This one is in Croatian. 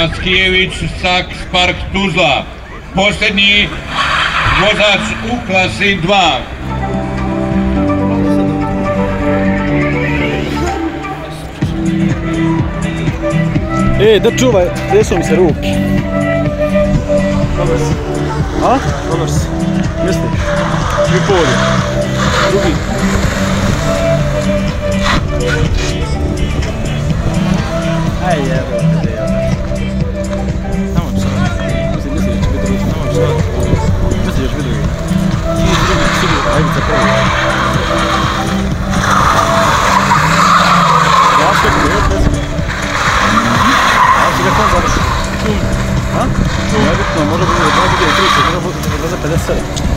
Maskijević, Saks Park Tuzla. Posljednji vozač u klasi 2. Da čuvaj, desu mi se ruke. Dobar si. A? Dobar si. Misliš? I polje. Drugi. Aj jebe, te jebe. Samo psa. Mislim da će biti drugi. Samo psa. Mislim da će biti drugi. Ti drugi, sigurno, ajde za prvi. Ja što je bilo, kako završi? A? Nebitno, može biti 20, može biti 30, može biti 57.